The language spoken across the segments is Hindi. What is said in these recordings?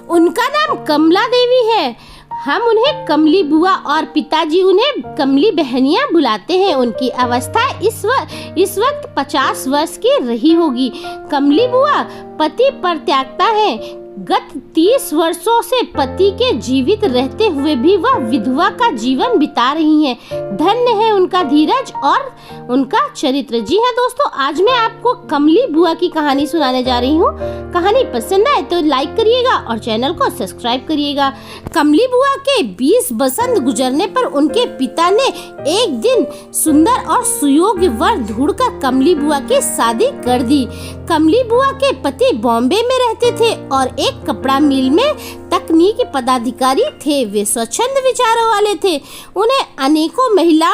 उनका नाम कमला देवी है। हम उन्हें कमली बुआ और पिताजी उन्हें कमली बहनियां बुलाते हैं। उनकी अवस्था इस वक्त 50 वर्ष की रही होगी। कमली बुआ पति परित्यक्ता है। गत 30 वर्षों से पति के जीवित रहते हुए भी वह विधवा का जीवन बिता रही हैं। धन्य है उनका धीरज और उनका चरित्र। जी हाँ दोस्तों, आज मैं आपको कमली बुआ की कहानी सुनाने जा रही हूँ। कहानी पसंद आए तो लाइक करिएगा और चैनल को सब्सक्राइब करिएगा। कमली बुआ के 20 बसंत गुजरने पर उनके पिता ने एक दिन सुंदर और सुयोग्य वर ढूंढकर कमली बुआ की शादी कर दी। कमली बुआ के पति बॉम्बे में रहते थे और एक कपड़ा मिल में तकनीकी पदाधिकारी थे। वे स्वच्छंद विचारों वाले थे। उन्हें अनेकों महिला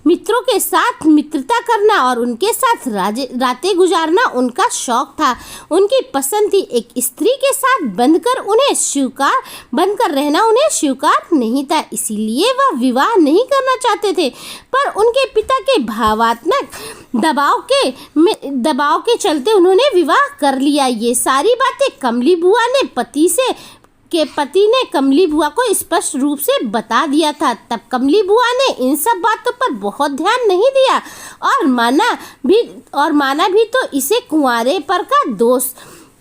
मित्रों के साथ मित्रता करना और उनके साथ रातें गुजारना उनका शौक था। उनकी पसंद थी एक स्त्री के साथ बंधकर रहना उन्हें स्वीकार नहीं था, इसीलिए वह विवाह नहीं करना चाहते थे। पर उनके पिता के भावनात्मक दबाव के चलते उन्होंने विवाह कर लिया। ये सारी बातें कमली बुआ ने पति ने कमली बुआ को स्पष्ट रूप से बता दिया था। तब कमली बुआ ने इन सब बातों पर बहुत ध्यान नहीं दिया और माना भी तो इसे कुंवारे पर का दोष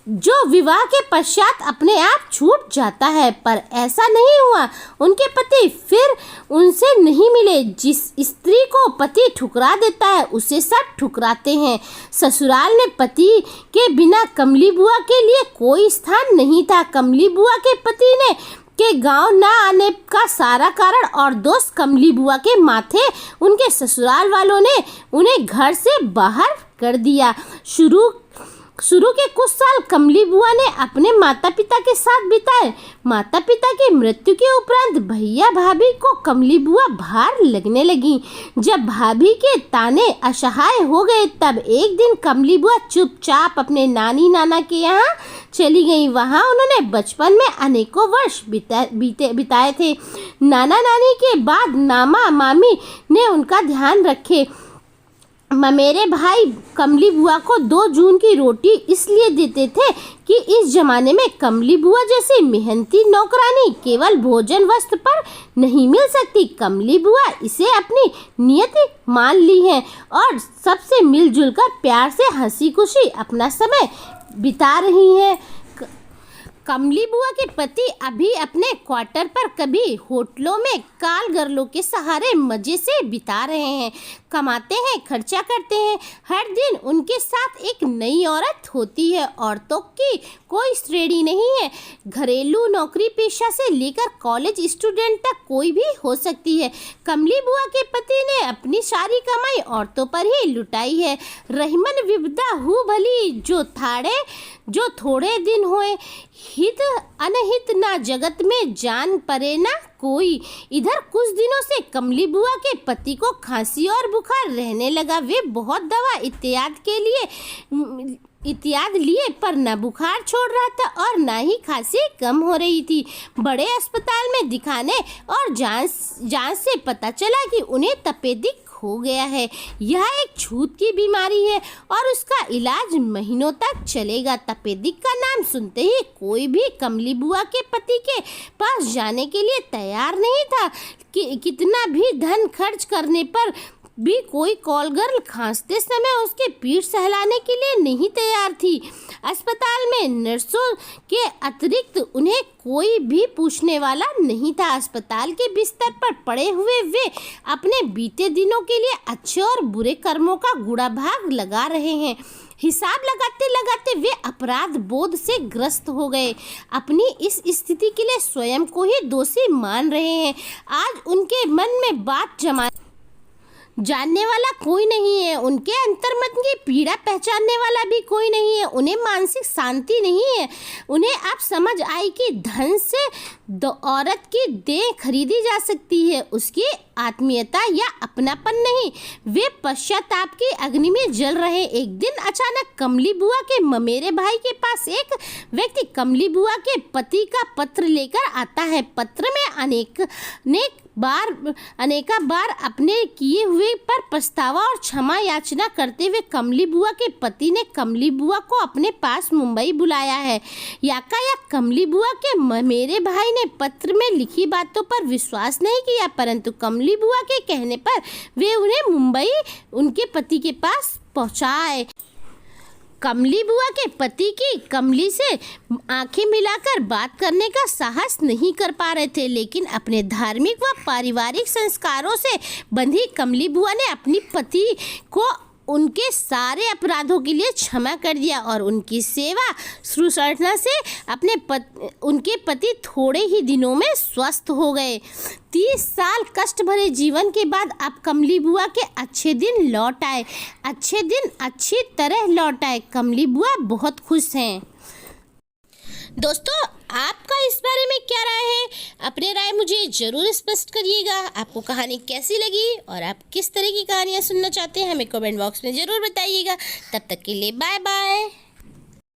जो विवाह के पश्चात अपने आप छूट जाता है। पर ऐसा नहीं हुआ। उनके पति फिर उनसे नहीं मिले। जिस स्त्री को पति ठुकरा देता है उसे सब ठुकराते हैं। ससुराल में पति के बिना कमली बुआ के लिए कोई स्थान नहीं था। कमली बुआ के पति के गांव न आने का सारा कारण और दोष कमली बुआ के माथे उनके ससुराल वालों ने उन्हें घर से बाहर कर दिया। शुरू के कुछ साल कमली बुआ ने अपने माता पिता के साथ बिताए। माता पिता की मृत्यु के उपरांत भैया भाभी को कमली बुआ भार लगने लगी। जब भाभी के ताने असहाय हो गए तब एक दिन कमली बुआ चुपचाप अपने नानी नाना के यहाँ चली गई। वहाँ उन्होंने बचपन में अनेकों वर्ष बिताए थे। नाना नानी के बाद मामा मामी ने उनका ध्यान रखे। मेरे भाई कमली बुआ को 2 जून की रोटी इसलिए देते थे कि इस जमाने में कमली बुआ जैसी मेहनती नौकरानी केवल भोजन वस्त्र पर नहीं मिल सकती। कमली बुआ इसे अपनी नियति मान ली है और सबसे मिलजुल कर प्यार से हंसी खुशी अपना समय बिता रही है। कमली बुआ के पति अभी अपने क्वार्टर पर कभी होटलों में काल गर्लों के सहारे मजे से बिता रहे हैं, कमाते हैं, खर्चा करते हैं। हर दिन उनके साथ एक नई औरत होती है। औरतों की कोई श्रेणी नहीं है। घरेलू नौकरी पेशा से लेकर कॉलेज स्टूडेंट तक कोई भी हो सकती है। कमली बुआ के पति ने अपनी सारी कमाई औरतों पर ही लुटाई है। रहीमन विपदा हु भली जो थोड़े दिन होए, हित अनहित ना जगत में जान परे ना कोई। इधर कुछ दिनों से कमली बुआ के पति को खांसी और बुखार रहने लगा। वे बहुत दवा इत्यादि लिए पर न बुखार छोड़ रहा था और न ही खांसी कम हो रही थी। बड़े अस्पताल में दिखाने और जांच से पता चला कि उन्हें तपेदिक हो गया है। यह एक छूत की बीमारी है और उसका इलाज महीनों तक चलेगा। तपेदिक का नाम सुनते ही कोई भी कमली बुआ के पति के पास जाने के लिए तैयार नहीं था। कितना भी धन खर्च करने पर भी कोई कॉल गर्ल खांसते समय उसके पीठ सहलाने के लिए नहीं तैयार थी। अस्पताल में नर्सों के अतिरिक्त उन्हें कोई भी पूछने वाला नहीं था। अस्पताल के बिस्तर पर पड़े हुए वे अपने बीते दिनों के लिए अच्छे और बुरे कर्मों का गुणाभाग लगा रहे हैं। हिसाब लगाते लगाते वे अपराध बोध से ग्रस्त हो गए। अपनी इस स्थिति के लिए स्वयं को ही दोषी मान रहे हैं। आज उनके मन में बात जानने वाला कोई नहीं है। उनके अंतर्मन की पीड़ा पहचानने वाला भी कोई नहीं है। उन्हें मानसिक शांति नहीं है। उन्हें अब समझ आई कि धन से औरत की देह खरीदी जा सकती है, उसकी आत्मीयता या अपनापन नहीं। वे पश्चाताप की अग्नि में जल रहे। एक दिन अचानक कमली बुआ के ममेरे भाई के पास एक व्यक्ति कमली बुआ के पति का पत्र लेकर आता है। पत्र में अनेक अनेका बार अपने किए हुए पर पछतावा और क्षमा याचना करते हुए कमली बुआ के पति ने कमली बुआ को अपने पास मुंबई बुलाया है। याकायाक कमली बुआ के मेरे भाई ने पत्र में लिखी बातों पर विश्वास नहीं किया, परंतु कमली बुआ के कहने पर वे उन्हें मुंबई उनके पति के पास पहुंचाए। कमली बुआ के पति की कमली से आंखें मिलाकर बात करने का साहस नहीं कर पा रहे थे, लेकिन अपने धार्मिक व पारिवारिक संस्कारों से बंधी कमली बुआ ने अपनी पति को उनके सारे अपराधों के लिए क्षमा कर दिया और उनकी सेवा शुश्रूषा से उनके पति थोड़े ही दिनों में स्वस्थ हो गए। 30 साल कष्ट भरे जीवन के बाद अब कमली बुआ के अच्छे दिन लौट आए। अच्छे दिन अच्छी तरह लौट आए। कमली बुआ बहुत खुश हैं। दोस्तों, आपका इस बारे में क्या राय है? अपने राय मुझे ज़रूर स्पष्ट करिएगा। आपको कहानी कैसी लगी और आप किस तरह की कहानियाँ सुनना चाहते हैं हमें कमेंट बॉक्स में ज़रूर बताइएगा। तब तक के लिए बाय बाय।